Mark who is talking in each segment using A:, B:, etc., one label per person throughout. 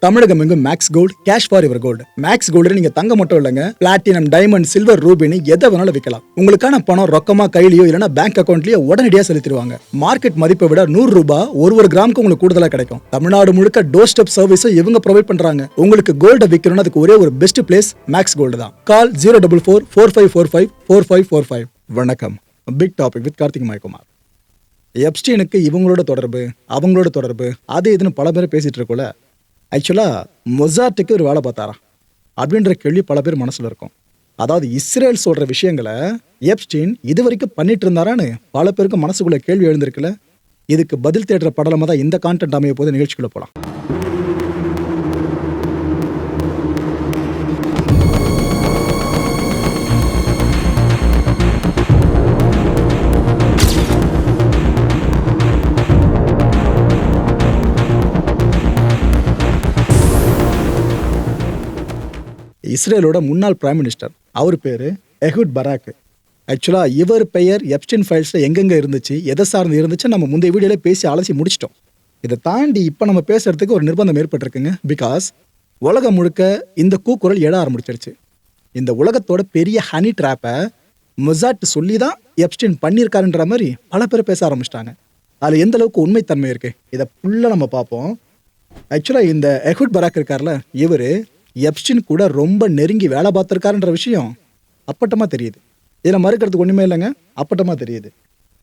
A: தமிழகம் எங்கும் Max Gold cash for your gold. Max Gold நீங்க தங்க மட்டும் இல்லைங்க, பிளாட்டினம், டைமண்ட், சில்வர், ரூபினி எதை வேணாலும் விற்கலாம். உங்களுக்கான பணம் ரொக்கமா கையிலயோ இல்லைன்னா பேங்க் அக்கௌண்ட்லயோ உடனடியாக செலுத்திடுவாங்க. மார்க்கெட் மதிப்பை விட 100 ரூபாய் ஒரு கிராமுக்கு உங்களுக்கு கூடுதலாக கிடைக்கும். தமிழ்நாடு முழுக்க டோர் ஸ்டெப் சர்வீஸும் இவங்க ப்ரொவைட் பண்றாங்க. உங்களுக்கு கோல்ட விற்கணும்னா அதுக்கு ஒரே ஒரு பெஸ்ட் பிளேஸ் மேக்ஸ் கோல்டு தான். கால் 04445454545. வணக்கம். Big topic with Karthik Mayakumar. எப்ஸ்டீனுக்கு இவங்களோட தொடர்பு, அவங்களோட தொடர்பு, அது இதுன்னு பல பேர் பேசிட்டு இருக்கோல. ஆக்சுவலாக மொசாட்டுக்கு ஒரு வேலை பார்த்தாரா அப்படின்ற கேள்வி பல பேர் மனசில் இருக்கும். அதாவது இஸ்ரேல் சொல்கிற விஷயங்களை எப்ஸ்டீன் இது வரைக்கும் பண்ணிட்டு இருந்தாரான்னு பல பேருக்கு மனசுக்குள்ள கேள்வி எழுந்திருக்குல்ல. இதுக்கு பதில் தேடுற படலமாக தான் இந்த கான்டென்ட் அமைய போது நிகழ்ச்சிக்குள்ளே போகலாம். இஸ்ரேலோட முன்னாள் பிரைம் மினிஸ்டர், அவர் பேர் எஹூட் பராக். ஆக்சுவலாக இவர் பெயர் எப்ஸ்டீன் ஃபைல்ஸில் எங்கெங்கே இருந்துச்சு, எதை சார்ந்து இருந்துச்சு நம்ம முந்தைய வீடியோல பேசி அலசி முடிச்சிட்டோம். இதை தாண்டி இப்போ நம்ம பேசுறதுக்கு ஒரு நிர்பந்தம் ஏற்பட்டிருக்குங்க. பிகாஸ் உலகம் முழுக்க இந்த கூக்குரல் எழ ஆரம்பிச்சிருச்சு. இந்த உலகத்தோட பெரிய ஹனி ட்ராப்பை மொசாட் சொல்லி தான் எப்ஸ்டீன் பண்ணியிருக்காருன்ற மாதிரி பல பேர் பேச ஆரம்பிச்சிட்டாங்க. அதில் எந்த அளவுக்கு உண்மைத்தன்மை இருக்குது இதை ஃபுல்லாக நம்ம பார்ப்போம். ஆக்சுவலாக இந்த எஹூட் பராக் இருக்கார்ல, இவர் எப்ஸ்டீன் கூட ரொம்ப நெருங்கி வேலை பார்த்துருக்காருன்ற விஷயம் அப்பட்டமாக தெரியுது. இதில் மறுக்கிறதுக்கு ஒன்றுமே இல்லைங்க, அப்பட்டமாக தெரியுது.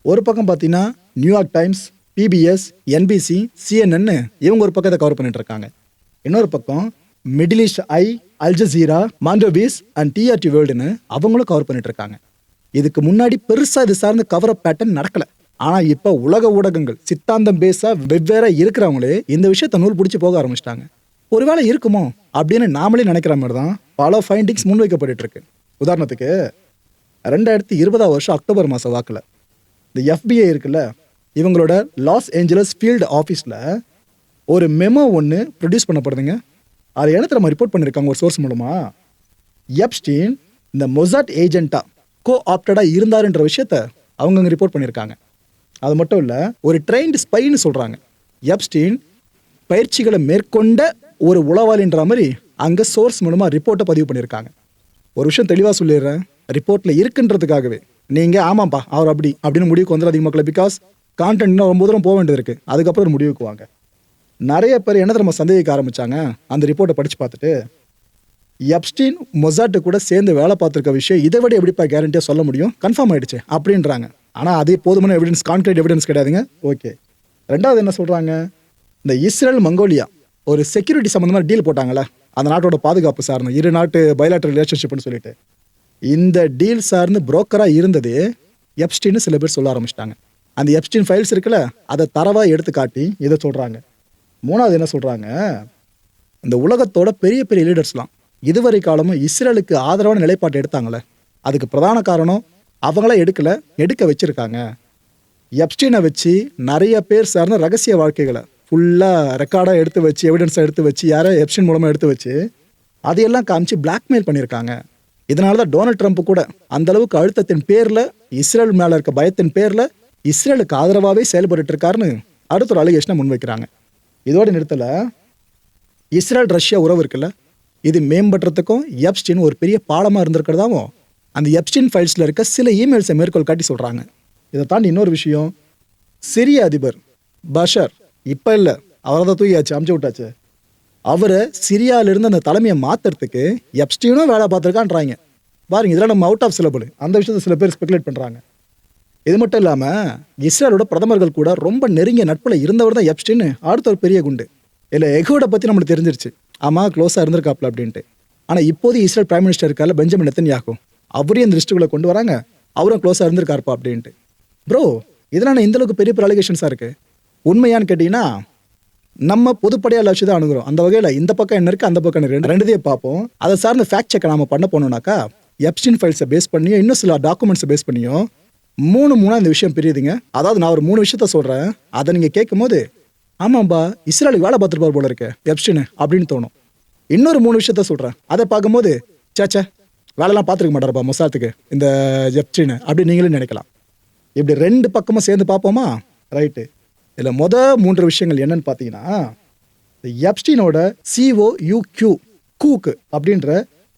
A: ஒரு பக்கம் பார்த்தீங்கன்னா நியூயார்க் டைம்ஸ், பிபிஎஸ், என்பிசி, சிஎன்என்னு இவங்க ஒரு பக்கத்தை கவர் பண்ணிட்டு இருக்காங்க. இன்னொரு பக்கம் Middle East Eye, Al Jazeera, Mondoweiss and TRT வேர்ல்டுன்னு அவங்களும் கவர் பண்ணிட்டு இருக்காங்க. இதுக்கு முன்னாடி பெருசாக இது சார்ந்த கவர் அப் பேட்டர்ன் நடக்கலை. ஆனால் இப்போ உலக ஊடகங்கள் சித்தாந்தம் பேச வெவ்வேறு இருக்கிறவங்களே இந்த விஷயத்தை நூல் பிடிச்சி போக ஆரம்பிச்சிட்டாங்க. ஒருவேளை இருக்குமோ அப்படின்னு நாமளே நினைக்கிற மாதிரி தான் பல ஃபைண்டிங்ஸ் முன்வைக்கப்பட்டு இருக்கு. உதாரணத்துக்கு 2020 அக்டோபர் மாதம் வாக்கில் இந்த FBI இருக்குல்ல, இவங்களோட லாஸ் ஏஞ்சலஸ் ஃபீல்டு ஆஃபீஸில் ஒரு மெமோ ஒன்று ப்ரொடியூஸ் பண்ணப்படுதுங்க. அதை என்ன நம்ம ரிப்போர்ட் பண்ணியிருக்காங்க ஒரு சோர்ஸ் மூலமாக. எப்ஸ்டீன் இந்த மொசாட் ஏஜென்ட்டாக கோ-ஆப்டடாக இருந்தாருன்ற விஷயத்த அவங்க அங்கே ரிப்போர்ட் பண்ணியிருக்காங்க. அது மட்டும் இல்லை, ஒரு ட்ரெயின்டு ஸ்பைன்னு சொல்கிறாங்க. எப்ஸ்டீன் பயிற்சிகளை மேற்கொண்ட ஒரு உளவாளின்ற மாதிரி அங்கே சோர்ஸ் மூலமாக ரிப்போர்ட்டை பதிவு பண்ணியிருக்காங்க. ஒரு விஷயம் தெளிவாக சொல்லிடுறேன், ரிப்போர்ட்டில் இருக்குன்றதுக்காகவே நீங்கள் ஆமாப்பா அவர் அப்படி அப்படின்னு முடிவுக்கு வந்துடும் அதிகமாக. பிகாஸ் கான்டென்ட் இன்னும் ரொம்ப தூரம் போக வேண்டியது இருக்குது, அதுக்கப்புறம் ஒரு முடிவுக்கு வாங்க. நிறைய பேர் என்ன நம்ம சந்தேகிக்க ஆரம்பித்தாங்க அந்த ரிப்போர்ட்டை படித்து பார்த்துட்டு. எப்ஸ்டீன் மொசாட்டு கூட சேர்ந்து வேலை பார்த்துருக்க விஷயம் இதை விட எப்படிப்பா கேரண்டியாக சொல்ல முடியும், கன்ஃபார்ம் ஆகிடுச்சு அப்படின்றாங்க. ஆனால் அதே போதுமான எவிடன்ஸ், கான்கிரீட் எவிடன்ஸ் கிடையாதுங்க. ஓகே, ரெண்டாவது என்ன சொல்கிறாங்க, இந்த இஸ்ரேல் மங்கோலியா ஒரு செக்யூரிட்டி சம்மந்தமாக டீல் போட்டாங்களே, அந்த நாட்டோட பாதுகாப்பு சார்ந்து இரு நாட்டு பைலேட்டரல் ரிலேஷன்ஷிப்னு சொல்லிட்டு, இந்த டீல் சார்ந்து புரோக்கராக இருந்தது எப்ஸ்டீன்னு சில பேர் சொல்ல ஆரம்பிச்சிட்டாங்க. அந்த எப்ஸ்டீன் ஃபைல்ஸ் இருக்குல்ல, அதை தரவாக எடுத்து காட்டி இதை சொல்கிறாங்க. மூணாவது என்ன சொல்கிறாங்க, இந்த உலகத்தோட பெரிய பெரிய லீடர்ஸ்லாம் இதுவரை காலமும் இஸ்ரேலுக்கு ஆதரவான நிலைப்பாட்டை எடுத்தாங்களே, அதுக்கு பிரதான காரணம் அவங்கள எடுக்க வச்சுருக்காங்க. எப்ஸ்டீனை வச்சு நிறைய பேர் சார்ந்த ரகசிய வாழ்க்கைகளை ஃபுல்லாக ரெக்கார்டாக எடுத்து வச்சு, எவிடன்ஸாக எடுத்து வச்சு, யாரோ எப்ஸ்டீன் மூலமாக எடுத்து வச்சு அதையெல்லாம் காமிச்சு பிளாக்மெயில் பண்ணியிருக்காங்க. இதனால தான் டொனால்ட் ட்ரம்ப் கூட அந்தளவுக்கு அழுத்தத்தின் பேரில், இஸ்ரேல் மேலே இருக்க பயத்தின் பேரில் இஸ்ரேலுக்கு ஆதரவாகவே செயல்பட்டு இருக்காருன்னு அடுத்த ஒரு அலிகேஷனை முன்வைக்கிறாங்க. இதோடு நிறுத்தலை, இஸ்ரேல் ரஷ்யா உறவு இருக்குல்ல, இது மேம்படுறதுக்கும் எப்ஸ்டீன் ஒரு பெரிய பாலமாக இருந்திருக்கிறதாவும் அந்த எப்ஸ்டீன் ஃபைல்ஸில் இருக்க சில இமெயில்ஸை மேற்கோள் காட்டி சொல்கிறாங்க. இதை தாண்டி இன்னொரு விஷயம், சிரிய அதிபர் பஷர் இப்போ இல்லை, அவரை தான் தூக்கியாச்சு, அமுச்சு விட்டாச்சு. அவரை சிரியாவிலிருந்து அந்த தலைமையை மாற்றுறதுக்கு எப்ஸ்டீனும் வேலை பார்த்துருக்கான்றாங்க. பாருங்க, இதெல்லாம் நம்ம அவுட் ஆஃப் சிலபிள், அந்த விஷயத்தை சில பேர் ஸ்பெகுலேட் பண்ணுறாங்க. இது மட்டும் இல்லாமல் இஸ்ரேலோட பிரதமர்கள் கூட ரொம்ப நெருங்கிய நட்பில் இருந்தவர் தான் எப்ஸ்டீன். அடுத்த ஒரு பெரிய குண்டு இல்லை, எகோடை பற்றி நம்மளுக்கு தெரிஞ்சிருச்சு, ஆமாம் க்ளோஸாக இருந்திருக்காப்ல அப்படின்ட்டு. ஆனால் இப்போது இஸ்ரேல் பிரைம் மினிஸ்டர் இருக்கார்ல பெஞ்சமின் நெத்தன்யாகு, அவரையும் இந்த லிஸ்ட்டுக்குள்ளே கொண்டு வராங்க, அவரும் க்ளோஸாக இருந்திருக்காருப்பா அப்படின்ட்டு. ப்ரோ, இதெல்லாம் இந்தளவுக்கு பெரிய பெரிய அலிகேஷன்ஸாக இருக்குது. உண்மையான்னு கேட்டிங்கன்னா நம்ம பொதுப்படையாக வச்சு தான் அணுகிறோம். அந்த வகையில் இந்த பக்கம் என்ன இருக்குது, அந்த பக்கம் என்ன, ரெண்டுதையும் பார்ப்போம். அதை சார்ந்த ஃபேக்ட் செக்கை நம்ம பண்ண போனோம்னாக்கா எப்ஸ்டீன் ஃபைல்ஸை பேஸ் பண்ணியோ இன்னும் சில டாக்குமெண்ட்ஸை பேஸ் பண்ணியோ மூணாக இந்த விஷயம் பிரியுதுங்க. அதாவது நான் ஒரு 3 விஷயத்த சொல்கிறேன், அதை நீங்கள் கேட்கும் போது ஆமாம்பா இஸ்ரேலுக்கு வேலை பார்த்துருப்பார் போல இருக்கு எப்ஸ்டீன் அப்படின்னு தோணும். இன்னொரு 3 விஷயத்த சொல்கிறேன், அதை பார்க்கும்போது சேச்சே வேலைலாம் பார்த்துருக்க மாட்டார்ப்பா மொசாத்துக்கு இந்த எப்ஸ்டீன் அப்படின்னு நீங்களே நினைக்கலாம். இப்படி 2 பக்கமும் சேர்ந்து பார்ப்போமா? ரைட்டு. இதில் 3 விஷயங்கள் என்னன்னு பார்த்தீங்கன்னா, எப்ஸ்டீனோட COUQ கூக்கு அப்படின்ற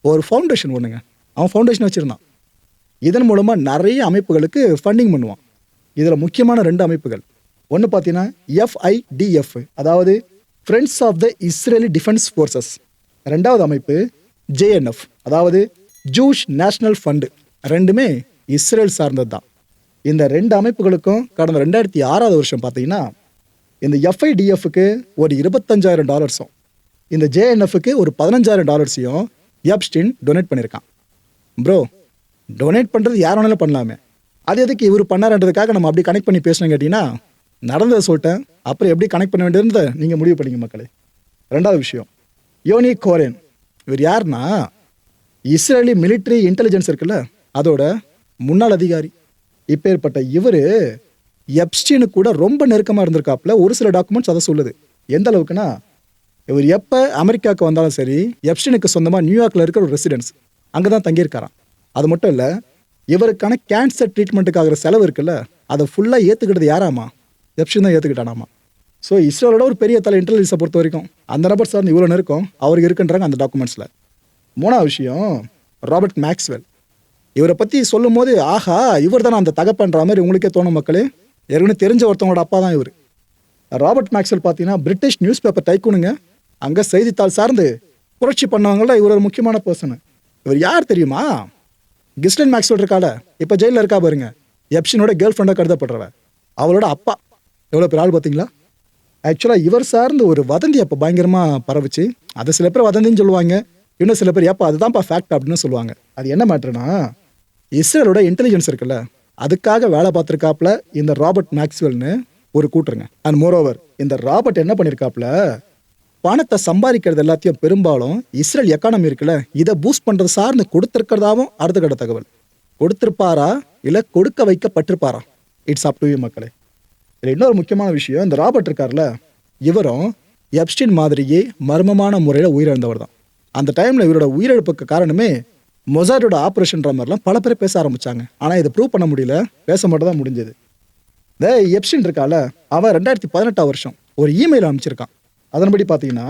A: ஒரு ஃபவுண்டேஷன் ஒன்றுங்க. அவன் ஃபவுண்டேஷன் வச்சுருந்தான். இதன் மூலமாக நிறைய அமைப்புகளுக்கு ஃபண்டிங் பண்ணுவான். இதில் முக்கியமான 2 அமைப்புகள். ஒன்று பார்த்தீங்கன்னா FIDF, அதாவது friends of the Israeli defence forces. 2வது அமைப்பு JNF, அதாவது ஜூஷ் நேஷனல் ஃபண்டு. ரெண்டுமே இஸ்ரேல் சார்ந்தது தான். இந்த 2 அமைப்புகளுக்கும் கடந்த 2006 வருஷம் பார்த்தீங்கன்னா இந்த FIDFக்கு ஒரு $25,000, இந்த JNFக்கு ஒரு $15,000 எப்ஸ்டீன் டொனேட் பண்ணியிருக்கான். ப்ரோ, டொனேட் பண்ணுறது யார் வேணாலும் பண்ணலாமே, அது எதுக்கு இவர் பண்ணாருன்றதுக்காக நம்ம அப்படி கனெக்ட் பண்ணி பேசணும் கேட்டிங்கன்னா, நடந்ததை சொல்லிட்டேன். அப்புறம் எப்படி கனெக்ட் பண்ண வேண்டியதை நீங்கள் முடிவு பண்ணிங்க மக்களே. 2வது விஷயம், யோனி கோரேன். இவர் யாருன்னா இஸ்ரேலி மிலிட்ரி இன்டெலிஜென்ஸ் இருக்குல்ல, அதோட முன்னாள் அதிகாரி. இப்பேற்பட்ட இவர் எப்ஸ்டீனுக்கு கூட ரொம்ப நெருக்கமாக இருந்திருக்காப்புல. ஒரு சில டாக்குமெண்ட்ஸ் அதை சொல்லுது. எந்த அளவுக்குன்னா, இவர் எப்போ அமெரிக்காவுக்கு வந்தாலும் சரி, எப்ஸ்டீனுக்கு சொந்தமாக நியூயார்க்கில் இருக்கிற ஒரு ரெசிடென்ஸ், அங்கே தான் தங்கியிருக்காராம். அது மட்டும் இல்லை, இவருக்கான கேன்சர் ட்ரீட்மெண்ட்டுக்கு ஆகிற செலவு இருக்குல்ல, அதை ஃபுல்லாக ஏற்றுக்கிட்டது யாராமா? எப்ஸ்டீன் தான் ஏற்றுக்கிட்டானாமா. ஸோ இஸ்ரேலோட ஒரு பெரிய தலை இன்டெலிஜென்ஸை பொறுத்த வரைக்கும் அந்த நபர் சார்ந்து இவ்வளோ நெருக்கம் அவருக்கு இருக்குன்றாங்க அந்த டாக்குமெண்ட்ஸில். 3வது விஷயம், ராபர்ட் மேக்ஸ்வெல். இவரை பற்றி சொல்லும் போது ஆஹா இவர் தான் அந்த தகப்பன்ற மாதிரி உங்களுக்கே தோணும் மக்களே. ஏற்கனவே தெரிஞ்ச ஒருத்தவங்களோட அப்பா தான் இவர். ராபர்ட் மேக்ஸ்வெல் பார்த்தீங்கன்னா பிரிட்டிஷ் நியூஸ் பேப்பர் டைக்கூனுங்க. அங்கே செய்தித்தாள் சார்ந்து புரட்சி பண்ணவங்கள இவர் ஒரு முக்கியமான பர்சனு. இவர் யார் தெரியுமா? கிஸ்லின் மேக்ஸ்வெல் இருக்கால, இப்போ ஜெயிலில் இருக்கா பாருங்க, எப்ஸ்டீனோட கேர்ள் ஃப்ரெண்டாக கருதப்படுறவ, அவளோட அப்பா. எவ்வளோ பேர் ஆள் பார்த்தீங்களா? ஆக்சுவலாக இவர் சார்ந்து ஒரு வதந்தி அப்போ பயங்கரமாக பரவுச்சு. அதை சில பேர் வதந்தின்னு சொல்லுவாங்க, இன்னும் சில பேர் ஏப்பா அதுதான்ப்பா ஃபேக்ட் அப்படின்னு சொல்லுவாங்க. அது என்ன மேட்ருனா, இஸ்ரேலோட இன்டெலிஜென்ஸ் இருக்குல்ல, அதுக்காக வேலை பார்த்துருக்காப்புல இந்த ராபர்ட் மேக்ஸ்வெல்னு ஒரு கூட்டுருங்க. அண்ட் மோரோவர் இந்த ராபர்ட் என்ன பண்ணியிருக்காப்புல, பணத்தை சம்பாதிக்கிறது எல்லாத்தையும் பெரும்பாலும் இஸ்ரேல் எக்கானமி இருக்குல்ல, இதை பூஸ்ட் பண்ணுறது சார்ந்து கொடுத்துருக்கிறதாவும் அடுத்த கட்ட தகவல். கொடுத்துருப்பாரா இல்லை கொடுக்க வைக்கப்பட்டிருப்பாரா? இட்ஸ் அப் டு யூ மக்களே. இதில் இன்னொரு முக்கியமான விஷயம், இந்த ராபர்ட் இருக்கார்ல, இவரும் எப்ஸ்டீன் மாதிரியே மர்மமான முறையில் உயிரிழந்தவர் தான். அந்த டைமில் இவரோட உயிரிழப்புக்கு காரணமே மொசாட்டோட ஆப்ரேஷன்ற மாதிரிலாம் பல பேர் பேச ஆரம்பித்தாங்க. ஆனால் இதை ப்ரூவ் பண்ண முடியல, பேச மட்டும் தான் முடிஞ்சது. இந்த எப்ஸ்டீன் இருக்கால, அவன் 2018 வருஷம் ஒரு இமெயில் அனுப்பிச்சிருக்கான். அதன்படி பார்த்தீங்கன்னா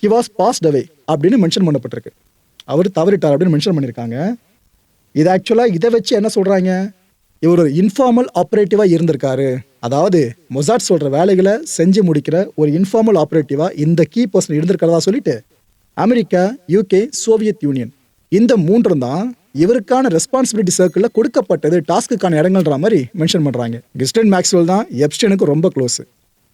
A: ஹி வாஸ் பாஸ்ட் அவே அப்படின்னு மென்ஷன் பண்ணப்பட்டிருக்கு. அவர் தவறிட்டார் அப்படின்னு மென்ஷன் பண்ணியிருக்காங்க. இது ஆக்சுவலாக இதை வச்சு என்ன சொல்கிறாங்க, இவர் ஒரு இன்ஃபார்மல் ஆப்ரேட்டிவாக இருந்திருக்காரு. அதாவது மொசாட் சொல்கிற வேலைகளை செஞ்சு முடிக்கிற ஒரு இன்ஃபார்மல் ஆப்ரேட்டிவாக இந்த கீ பர்சன் இருந்திருக்கிறதா சொல்லிட்டு அமெரிக்கா, UK, சோவியத் யூனியன் இந்த 3 தான் இவருக்கான ரெஸ்பான்சிபிலிட்டி சர்க்கிளில் கொடுக்கப்பட்டது டாஸ்க்குக்கான இடங்கள்ன்ற மாதிரி மென்ஷன் பண்ணுறாங்க. கிஸ்லின் மேக்ஸ்வெல் தான் எப்ஸ்டீனுக்கு ரொம்ப க்ளோஸு.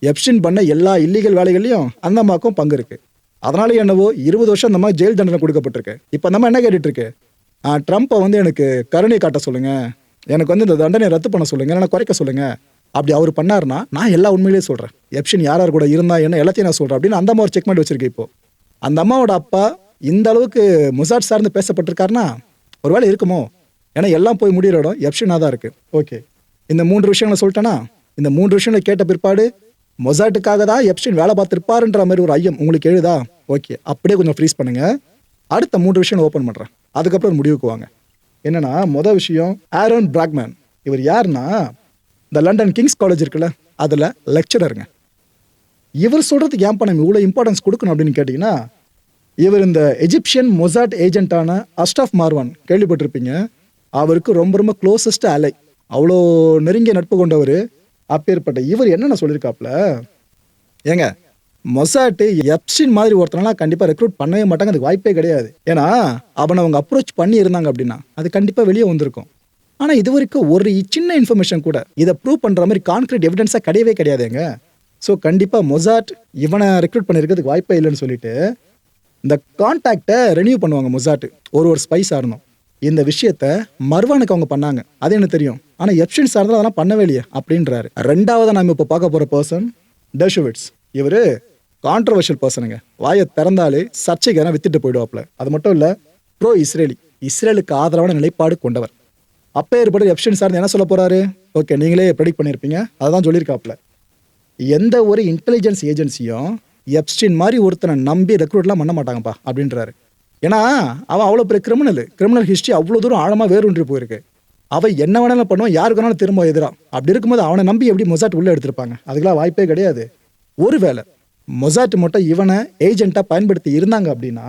A: எப்ஸ்டீன் பண்ண எல்லா இல்லீகல் வேலைகள்லையும் அந்த அம்மாவுக்கும் பங்கு இருக்குது. அதனால என்னவோ 20 வருஷம் அந்த மாதிரி ஜெயில் தண்டனை கொடுக்கப்பட்டிருக்கு. இப்போ நம்ம என்ன கேட்டுட்டு இருக்கு, ட்ரம்ப்பை வந்து எனக்கு கருணை காட்ட சொல்லுங்கள், எனக்கு வந்து இந்த தண்டனை ரத்து பண்ண சொல்லுங்கள், இல்லைனா குறைக்க சொல்லுங்கள். அப்படி அவர் பண்ணார்னா நான் எல்லா உண்மையிலேயே சொல்கிறேன், எப்ஸ்டீன் யார் யார் கூட இருந்தா என்ன எல்லாத்தையும் நான் சொல்கிறேன் அப்படின்னு அந்த அம்மா ஒரு செக்மெண்ட் வச்சிருக்கேன். இப்போ அந்த அம்மாவோட அப்பா இந்த அளவுக்கு மொசாட் சார்ந்து பேசப்பட்டிருக்காருன்னா ஒரு வேளை இருக்குமோ, ஏன்னா எல்லாம் போய் முடிகிற இடம் எப்ஸ்டீனாக தான் இருக்குது. ஓகே, இந்த 3 விஷயங்களை சொல்லிட்டேன்னா, இந்த 3 விஷயங்களை கேட்ட பிற்பாடு மொசாட்டுக்காக தான் எப்ஸ்டீன் வேலை பார்த்துருப்பாருன்ற மாதிரி ஒரு ஐயம் உங்களுக்கு எழுதா? ஓகே, அப்படியே கொஞ்சம் ஃப்ரீஸ் பண்ணுங்கள். அடுத்த 3 விஷயம் ஓப்பன் பண்ணுறேன், அதுக்கப்புறம் முடிவுக்கு வாங்க. என்னன்னா, மொதல் விஷயம் ஆரோன் பிராக்மேன். இவர் யாருன்னா இந்த லண்டன் கிங்ஸ் காலேஜ் இருக்குல்ல, அதில் லெக்சரருங்க. இவர் சொல்கிறதுக்கு ஏன் நம்ம இவ்வளோ இம்பார்ட்டன்ஸ் கொடுக்கணும் அப்படின்னு கேட்டிங்கன்னா, இவர் இந்த எஜிப்சியன் மொசாட் ஏஜென்ட்டான அஸ்டாஃப் மார்வான் கேள்விப்பட்டிருப்பீங்க. அவருக்கு ரொம்ப ரொம்ப க்ளோசஸ்ட் அலை, அவ்வளோ நெருங்கிய நட்பு கொண்டவர். அப்பேற்பட்ட இவர் என்னென்ன சொல்லியிருக்காப்புல, ஏங்க மொசாட்டு எப்ஸ்டீன் மாதிரி ஒருத்தனால கண்டிப்பாக ரெக்ரூட் பண்ணவே மாட்டாங்க, அதுக்கு வாய்ப்பே கிடையாது. ஏன்னா அவனை அவங்க அப்ரோச் பண்ணி இருந்தாங்க அப்படின்னா அது கண்டிப்பாக வெளியே வந்திருக்கும். ஆனால் இது வரைக்கும் ஒரு சின்ன இன்ஃபர்மேஷன் கூட இதை ப்ரூவ் பண்ணுற மாதிரி கான்க்ரீட் எவிடன்ஸாக கிடையவே கிடையாதுங்க. ஸோ கண்டிப்பாக மொசாட் இவனை ரெக்ரூட் பண்ணியிருக்கிறதுக்கு வாய்ப்பே இல்லைன்னு சொல்லிட்டு இந்த கான்டாக்டை ரெனியூ பண்ணுவாங்க மொசாட்டு ஒரு ஸ்பைஸாக இருந்தோம். இந்த விஷயத்த மர்வானுக்கு அவங்க பண்ணாங்க, அது எனக்கு தெரியும். ஆனால் எப்ஸ்டீன் சார்ந்தால் அதெல்லாம் பண்ணவே இல்லையே அப்படின்றாரு. 2வது நம்ம இப்போ பார்க்க போகிற பர்சன் டெர்ஷோவிட்ஸ். இவர் கான்ட்ரவர்ஷியல் பர்சனுங்க, வாயை திறந்தாலே சர்ச்சைக்கான வித்துட்டு போயிடுவாப்புல. அது மட்டும் இல்லை, ப்ரோ இஸ்ரேலுக்கு ஆதரவான நிலைப்பாடு கொண்டவர். அப்போ ஏற்பட்டு எப்ஸ்டீன் சார்ந்து என்ன சொல்ல போகிறாரு, ஓகே நீங்களே ப்ரெடிக்ட் பண்ணியிருப்பீங்க, அதான் சொல்லியிருக்காப்புல. எந்த ஒரு இன்டெலிஜென்ஸ் ஏஜென்சியும் எப்ஸ்டீன் மாதிரி ஒருத்தனை நம்பி ரெக்ரூட்லாம் பண்ண மாட்டாங்கப்பா அப்படின்றாரு. ஏன்னா அவன் அவ்வளோ பெரிய கிரிமினல் ஹிஸ்ட்ரி அவ்வளோ தூரம் ஆழமாக வேரூன்றி போயிருக்கு. அவன் என்ன வேணாலும் பண்ணுவான், யாருக்கு வேணாலும் திரும்ப எதிராக. அப்படி இருக்கும்போது அவனை நம்பி எப்படி மொசாட் உள்ளே எடுத்திருப்பாங்க? அதுக்கெல்லாம் வாய்ப்பே கிடையாது. ஒருவேளை மொசாட் மட்டும் இவனை ஏஜென்ட்டாக பயன்படுத்தி இருந்தாங்க அப்படின்னா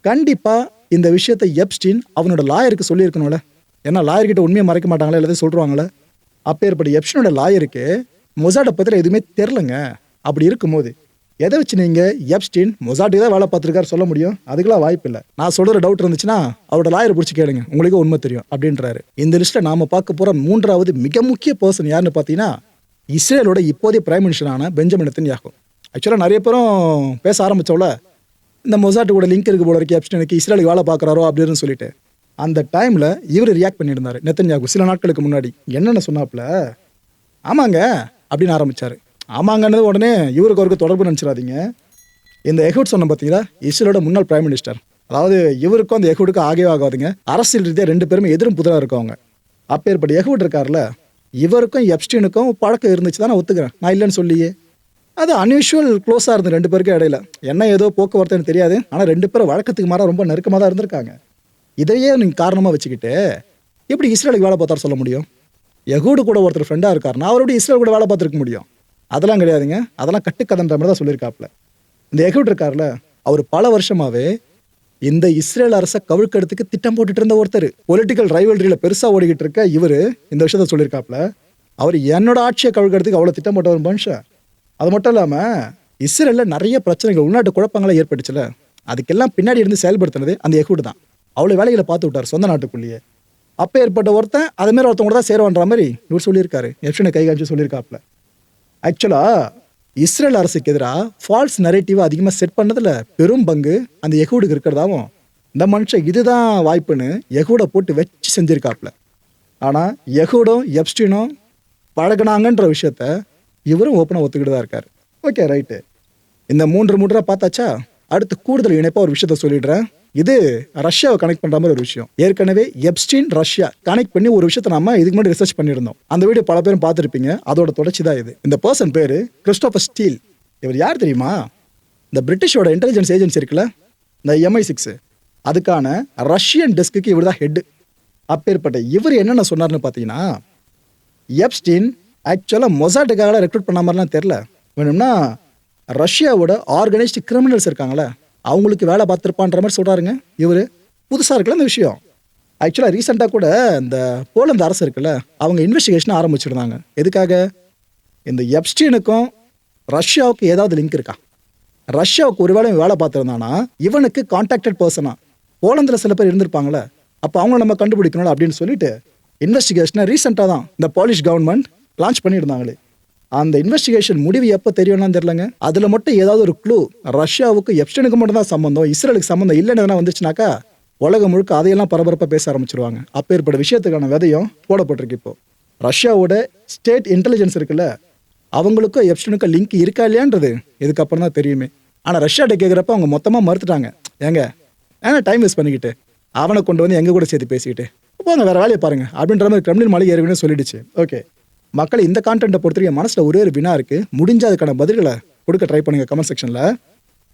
A: கண்டிப்பாக இந்த விஷயத்தை எப்ஸ்டீன் அவனோட லாயருக்கு சொல்லியிருக்கணும்ல. ஏன்னா லாயர்கிட்ட உண்மையை மறைக்க மாட்டாங்களா, எல்லாத்தையும் சொல்லிடுவாங்களே. அப்பேற்பட்ட எப்ஸ்டீனோட லாயருக்கு மொசாட்டை பற்றில எதுவுமே தெரிலங்க. அப்படி இருக்கும்போது எதை வச்சு நீங்கள் எப்ஸ்டீன் மொசாட்டுக்கு தான் வேலை பார்த்துருக்காரு சொல்ல முடியும்? அதுக்கெல்லாம் வாய்ப்பு இல்லை. நான் சொல்கிற டவுட் இருந்துச்சுன்னா அவரோட லாயரை பிடிச்சி கேளுங்க, உங்களுக்கு உண்மை தெரியும் அப்படின்றாரு. இந்த லிஸ்ட்டில் நாம் பார்க்க போகிற 3வது மிக முக்கிய பர்சன் யாருன்னு பார்த்தீங்கன்னா இஸ்ரேலோட இப்போதைய பிரைம் மினிஸ்டரான பெஞ்சமின் நெத்தன்யாகு. ஆக்சுவலாக நிறைய பேரும் பேச ஆரம்பித்தோம்ல, இந்த மொசாட்டு கூட லிங்க் இருக்கு போல இருக்கு எப்ஸ்டீனுக்கு, இஸ்ரேலுக்கு வேலை பார்க்குறாரோ அப்படின்னு சொல்லிட்டு. அந்த டைமில் இவர் ரியாக்ட் பண்ணியிருந்தார் நெத்தன்யாகு. சில நாட்களுக்கு முன்னாடி என்னென்ன சொன்னாப்புல, ஆமாங்க அப்படின்னு ஆரம்பித்தார். ஆமாங்கன்னு உடனே இவருக்கு அவருக்கு தொடர்பு நினச்சிடாதீங்க. இந்த எஹூட் சொன்ன பார்த்தீங்களா, இஸ்ரேலோட முன்னாள் பிரைம் மினிஸ்டர். அதாவது இவருக்கும் அந்த எஹூடுக்கும் ஆகவே ஆகாதுங்க. அரசியல் ரீதியாக 2 பேருமே எதிரும் புதிராக இருக்கவங்க. அப்பேற்பட்ட எஹூட் இருக்கார்ல, இவருக்கும் எப்ஸ்டீனுக்கும் பழக்கம் இருந்துச்சு தான் நான் ஒத்துக்கிறேன், நான் இல்லைன்னு சொல்லியே. அது அன்யூஷுவல் க்ளோஸாக இருந்தது 2 பேருக்கும் இடையில. என்ன ஏதோ போக்குவரத்துன்னு தெரியாது, ஆனால் 2 பேரும் வழக்கத்துக்கு மாற ரொம்ப நெருக்கமாக தான் இருந்திருக்காங்க. இதையே நீங்கள் காரணமாக வச்சுக்கிட்டு எப்படி இஸ்ரேலுக்கு வேலை பார்த்தாரு சொல்ல முடியும்? எஹூடு கூட ஒருத்தர் ஃப்ரெண்டாக இருக்காருன்னா அவருடைய இஸ்ரேல் கூட வேலை பார்த்துருக்க முடியும். அதெல்லாம் கிடையாதுங்க, அதெல்லாம் கட்டுக்கதன்ற மாதிரி தான் சொல்லியிருக்காப்புல. இந்த எஹூட் இருக்கார்ல, அவர் பல வருஷமாகவே இந்த இஸ்ரேல் அரசை கவிழ்க்கிறதுக்கு திட்டம் போட்டுட்டு இருந்த ஒருத்தர். பொலிட்டிக்கல் ரைவல்ரியில் பெருசாக ஓடிக்கிட்டு இருக்க இவர் இந்த விஷயத்த சொல்லியிருக்காப்புல. அவர் என்னோட ஆட்சியை கவிழ்க்கிறதுக்கு அவ்வளோ திட்டம் போட்ட ஒரு மனுஷன். அது மட்டும் இல்லாமல் இஸ்ரேலில் நிறைய பிரச்சனைகள், உள்நாட்டு குழப்பங்களாம் ஏற்பட்டுச்சுல, அதுக்கெல்லாம் பின்னாடி இருந்து செயல்படுத்தினது அந்த எஹூடு தான். அவ்வளோ வேலைகளை பார்த்து விட்டார் சொந்த நாட்டுக்குள்ளேயே. அப்போ ஏற்பட்ட ஒருத்தன் அதேமாரி ஒருத்தவங்க கூட தான் சேருவான்ற மாதிரி இவர் சொல்லியிருக்காரு. எப்ஸ்டீனை கை காமிச்சு சொல்லியிருக்காப்புல. ஆக்சுவலாக இஸ்ரேல் அரசுக்கு எதிராக ஃபால்ஸ் நரேட்டிவை அதிகமாக செட் பண்ணதில் பெரும் பங்கு அந்த எஹூடுக்கு இருக்கிறதாவும் இந்த மனுஷன் இதுதான் வாய்ப்புன்னு எஹூடை போட்டு வச்சு செஞ்சுருக்காப்புல. ஆனால் எஹூடும் எப்ஸ்டீனும் பழகினாங்கன்ற விஷயத்த இவரும் ஓப்பனாக ஒத்துக்கிட்டு தான் இருக்கார். ஓகே ரைட்டு, இந்த 3 பார்த்தாச்சா. அடுத்து கூடுதல் இணைப்பாக ஒரு விஷயத்த சொல்லிடுறேன். இது ரஷ்யாவை கனெக்ட் பண்ணுற மாதிரி ஒரு விஷயம். ஏற்கனவே எப்ஸ்டீன் ரஷ்யா கனெக்ட் பண்ணி ஒரு விஷயத்தை நம்ம இதுக்கு முன்னாடி ரிசர்ச் பண்ணியிருந்தோம். அந்த வீடியோ பல பேரும் பார்த்துருப்பீங்க. அதோட தொடர்ச்சி தான் இது. இந்த பர்சன் பேர் கிறிஸ்டோபர் ஸ்டீல். இவர் யார் தெரியுமா? இந்த பிரிட்டிஷோட இன்டெலிஜென்ஸ் ஏஜென்சி இருக்குல்ல, இந்த MI6, அதுக்கான ரஷ்யன் டெஸ்க்கு இவர் தான் ஹெட். அப்பேற்பட்ட இவர் என்னென்ன சொன்னார்னு பார்த்தீங்கன்னா, எப்ஸ்டீன் ஆக்சுவலாக மொசாட்டுக்காக ரெக்ரூட் பண்ண மாதிரிலாம் தெரில. வேணும்னா ரஷ்யாவோட ஆர்கனைஸ்டு கிரிமினல்ஸ் இருக்காங்களே, அவங்களுக்கு வேலை பார்த்துருப்பான்ற மாதிரி சொல்கிறாருங்க இவர். புதுசாக இருக்குல்ல இந்த விஷயம். ஆக்சுவலாக ரீசெண்டாக கூட இந்த போலந்து அரசு இருக்குல்ல, அவங்க இன்வெஸ்டிகேஷனை ஆரம்பிச்சிருந்தாங்க. எதுக்காக? இந்த எப்ஸ்டீனுக்கும் ரஷ்யாவுக்கு ஏதாவது லிங்க் இருக்கா, ரஷ்யாவுக்கு ஒருவேளை வேலை பார்த்துருந்தானா இவனுக்கு கான்டாக்டட் பர்சனா போலந்தில் சில பேர் இருந்திருப்பாங்களே, அப்போ அவங்கள நம்ம கண்டுபிடிக்கணும் அப்படின்னு சொல்லிட்டு இன்வெஸ்டிகேஷனை ரீசெண்டாக தான் இந்த பாலிஷ் கவர்மெண்ட் லான்ச் பண்ணியிருந்தாங்களே. அந்த இன்வெஸ்டிகேஷன் முடிவு எப்போ தெரியும்னா தெரியலங்க. அதில் மட்டும் ஏதாவது ஒரு க்ளூ ரஷ்யாவுக்கு எப்ஸ்டீனுக்கு மட்டும் தான் சம்மந்தம், இஸ்ரேலுக்கு சம்மந்தம் இல்லைன்னு எதனா வந்துச்சுனாக்கா உலகம் முழுக்க அதையெல்லாம் பரபரப்பாக பேச ஆரம்பிச்சிருவாங்க. அப்பேற்பட்ட விஷயத்துக்கான விதையும் போடப்பட்டிருக்கு. இப்போ ரஷ்யாவோட ஸ்டேட் இன்டெலிஜென்ஸ் இருக்குல்ல, அவங்களுக்கும் எப்ஸ்டீனுக்கும் லிங்க் இருக்கா இல்லையான்றது இதுக்கப்புறம் தான் தெரியுமே. ஆனால் ரஷ்யாட்ட கேட்குறப்ப அவங்க மொத்தமாக மறுத்துட்டாங்க. ஏங்க டைம் வேஸ்ட் பண்ணிக்கிட்டு அவனை கொண்டு வந்து எங்கள் கூட சேர்த்து பேசிக்கிட்டு போங்க, வேறு வேலையை பாருங்கள் அப்படின்ற மாதிரி கிரெம்ளின் மாளிகை ஏற்கனவே சொல்லிடுச்சு. ஓகே மக்கள், இந்த கான்டென்ட்டை பொறுத்தவரைக்கும் மனசில் ஒரே ஒரு வினா இருக்குது. முடிஞ்ச அதுக்கான பதில்களை கொடுக்க ட்ரை பண்ணுங்கள் கமெண்ட் செக்ஷனில்.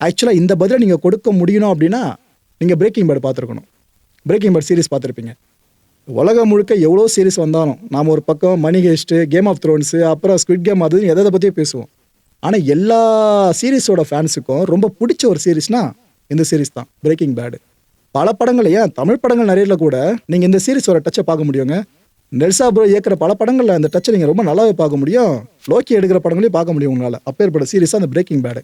A: ஆக்சுவலாக இந்த பதிலை நீங்கள் கொடுக்க முடியணும் அப்படின்னா நீங்கள் பிரேக்கிங் பேட் பார்த்துருக்கணும். பிரேக்கிங் பேட் சீரிஸ் பார்த்துருப்பீங்க. உலகம் முழுக்க எவ்வளோ சீரிஸ் வந்தாலும் நாம் ஒரு பக்கம் money heist, game of thrones, அப்புறம் ஸ்குவிட் கேம், அது எதை பற்றியே பேசுவோம். ஆனால் எல்லா சீரீஸோட ஃபேன்ஸுக்கும் ரொம்ப பிடிச்ச ஒரு சீரிஸ்னால் இந்த சீரிஸ் தான், பிரேக்கிங் பேடு. பல படங்கள், ஏன் தமிழ் படங்கள் நிறைய கூட நீங்கள் இந்த சீரிஸோட டச்சை பார்க்க முடியுங்க. நெல்சா ப்ரோ இயக்கிற பல படங்களில் அந்த டச்சை நீங்கள் ரொம்ப நல்லாவே பார்க்க முடியும். ஃப்ளோக்கி எடுக்கிற படங்களையும் பார்க்க முடியும் உங்களால். அப்பேற்பட்ட சீரிஸாக அந்த பிரேக்கிங் பேடு.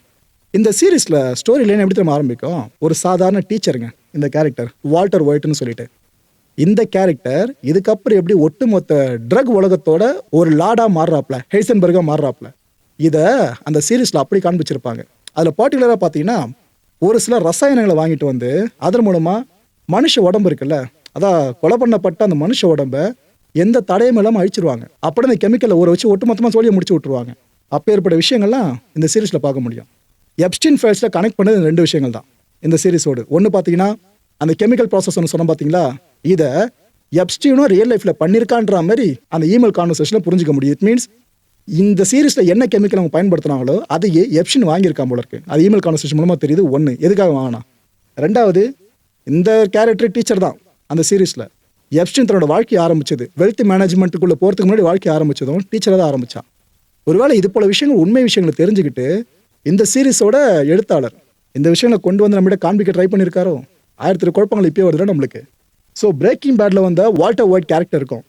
A: இந்த சீரிஸில் ஸ்டோரி லைன் எப்படி நம்ம ஆரம்பிக்கும்? ஒரு சாதாரண டீச்சருங்க இந்த கேரக்டர், வால்டர் ஒயிட்னு சொல்லிட்டு. இந்த கேரக்டர் இதுக்கப்புறம் எப்படி ஒட்டுமொத்த ட்ரக் உலகத்தோட ஒரு லாடாக மாறுறாப்புல, ஹெய்சன்பர்காக மாறுறாப்புல. இதை அந்த சீரீஸில் அப்படி காண்பிச்சிருப்பாங்க. அதில் பர்டிகுலராக பார்த்தீங்கன்னா ஒரு சில ரசாயனங்களை வாங்கிட்டு வந்து அதன் மூலமாக மனுஷ உடம்பு இருக்குல்ல, அதான் கொலை பண்ணப்பட்ட அந்த மனுஷ உடம்பை எந்த தடையும் இல்லாமல் அழிச்சிருவாங்க. அப்படி இந்த கெமிக்கலை ஊற வச்சு ஒட்டுமொத்தமாக சோழியை முடிச்சு விட்டுருவாங்க. அப்போ ஏற்பட்ட விஷயங்கள்லாம் இந்த சீரீஸில் பார்க்க முடியும். எப்ஸ்டீன் ஃபைல்ஸில் கனெக்ட் பண்ணது 2 விஷயங்கள் தான் இந்த சீரீஸோடு. ஒன்று பார்த்தீங்கன்னா அந்த கெமிக்கல் ப்ராசஸ் ஒன்று சொன்ன பார்த்தீங்களா, இதை எப்ஸ்டீனும் ரியல் லைஃப்பில் பண்ணியிருக்கான்ற மாதிரி அந்த இமெயில் கான்வர்சேஷனில் புரிஞ்சிக்க முடியும். இட் மீன்ஸ் இந்த சீரீஸில் என்ன கெமிக்கல் அவங்க பயன்படுத்தினாங்களோ அதையே எப்ஸ்டீன் வாங்கியிருக்கான் போல இருக்கு. அது இமெயில் கான்வர்சேஷன் மூலமாக தெரியுது. ஒன்று, எதுக்காக வாங்கினா. ரெண்டாவது, இந்த கேரக்டர் டீச்சர் தான் அந்த சீரீஸில். எப்ஸ்டீன் தன்னோட வாழ்க்கையை ஆரம்பிச்சது வெல்த் மேனேஜ்மெண்ட்டுக்குள்ளே போகிறதுக்கு முன்னாடி வாழ்க்கையை ஆரம்பிச்சதும் டீச்சராக தான் ஆரம்பித்தான். ஒருவேளை இது போல விஷயங்கள், உண்மை விஷயங்களை தெரிஞ்சுக்கிட்டு இந்த சீரிஸோட எழுத்தாளர் இந்த விஷயங்களை கொண்டு வந்து நம்மகிட்ட காண்பிக்க ட்ரை பண்ணியிருக்காரோ 1000 குழப்பங்கள் இப்பயே வருதுல நம்மளுக்கு. ஸோ பிரேக்கிங் பேட்ல வந்த வால்டர் ஒயிட் கேரக்டர் இருக்கும்,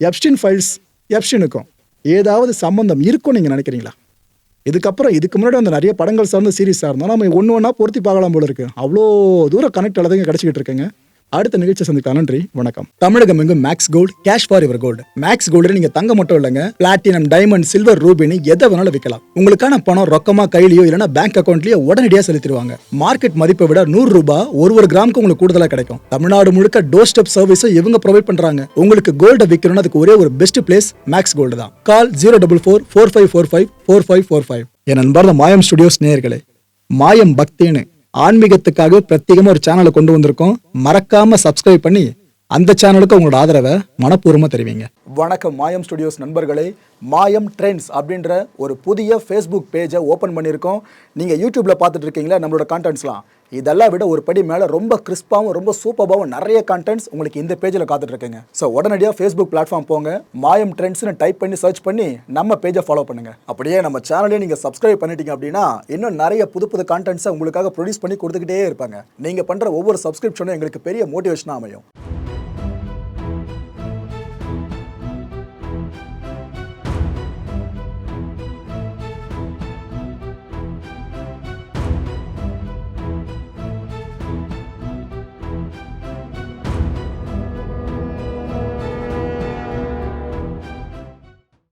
A: எப்ஸ்டீன் ஃபைல்ஸ் எப்ஸ்டீனுக்கும் ஏதாவது சம்பந்தம் இருக்கும் நீங்க நினைக்கிறீங்களா? இதுக்கு முன்னாடி அந்த நிறைய படங்கள் சார்ந்த சீரிஸாக இருந்தாலும் நம்ம ஒன்று ஒன்றா பொருத்தி பார்க்கலாம் போல இருக்கு. அவ்வளோ தூரம் கனெக்ட் எல்லாத்தையும் கிடச்சிக்கிட்டு இருக்குங்க. அடுத்த நிகழ்ச்சி சந்திக்கலாம். நன்றி, வணக்கம். தமிழகம் எங்கும் Max Gold, cash for your gold. Max Gold நீங்க தங்க மட்டும் இல்லைங்க, பிளாட்டினம், டைமண்ட், சில்வர், ரூபினி எதை வேணாலும் விற்கலாம். உங்களுக்கான பணம் ரொக்கமா கையிலயோ இல்லைன்னா பேங்க் அக்கௌண்ட்லயோ உடனடியாக செலுத்திடுவாங்க. மார்க்கெட் மதிப்பை விட 100 ரூபாய் ஒரு கிராமுக்கு உங்களுக்கு கூடுதலாக கிடைக்கும். தமிழ்நாடு முழுக்க டோர் ஸ்டெப் சர்வீஸை இவங்க ப்ரொவைட் பண்றாங்க. உங்களுக்கு கோல்டை விற்கணும்னா அதுக்கு ஒரே ஒரு பெஸ்ட் பிளேஸ் மேக்ஸ் கோல்டு தான். கால் 04445454545. என் நண்பர் மாயம் ஸ்டுடியோஸ் நேயர்களே, மாயம் பக்தின்னு ஆன்மீகத்துக்காக பிரத்யேகமா ஒரு சேனலை கொண்டு வந்திருக்கோம். மறக்காம சப்ஸ்கிரைப் பண்ணி அந்த சேனலுக்கு உங்களோட ஆதரவை மனப்பூர்வமா தெரிவிங்க. வணக்கம் மாயம் ஸ்டுடியோஸ் நண்பர்களே. மாயம் ட்ரெண்ட்ஸ் அப்படின்ற ஒரு புதிய ஃபேஸ்புக் பேஜை ஓப்பன் பண்ணியிருக்கோம். நீங்கள் யூடியூப்ல பார்த்துட்டு இருக்கீங்களா நம்மளோட கான்டென்ட்ஸ்லாம், இதெல்லாம் விட ஒரு படி மேலே ரொம்ப கிறிஸ்பாகவும் ரொம்ப சூப்பராகவும் நிறைய கான்டென்ட்ஸ் உங்களுக்கு இந்த பேஜில் காத்துட்டு இருக்குங்க. ஸோ உடனடியாக ஃபேஸ்புக் பிளாட்ஃபார்ம் போங்க, மாயம் ட்ரெண்ட்ஸ்னு டைப் பண்ணி சர்ச் பண்ணி நம்ம பேஜை ஃபாலோ பண்ணுங்க. அப்படியே நம்ம சேனலையும் நீங்கள் சப்ஸ்கிரைப் பண்ணிட்டீங்க அப்படின்னா இன்னும் நிறைய புது கான்டென்ட்ஸை உங்களுக்காக ப்ரொடியூஸ் பண்ணி கொடுத்துக்கிட்டே இருப்பாங்க. நீங்கள் பண்ணுற ஒவ்வொரு சப்ஸ்கிரிப்ஷனும் எங்களுக்கு பெரிய மோட்டிவேஷனாக அமையும்.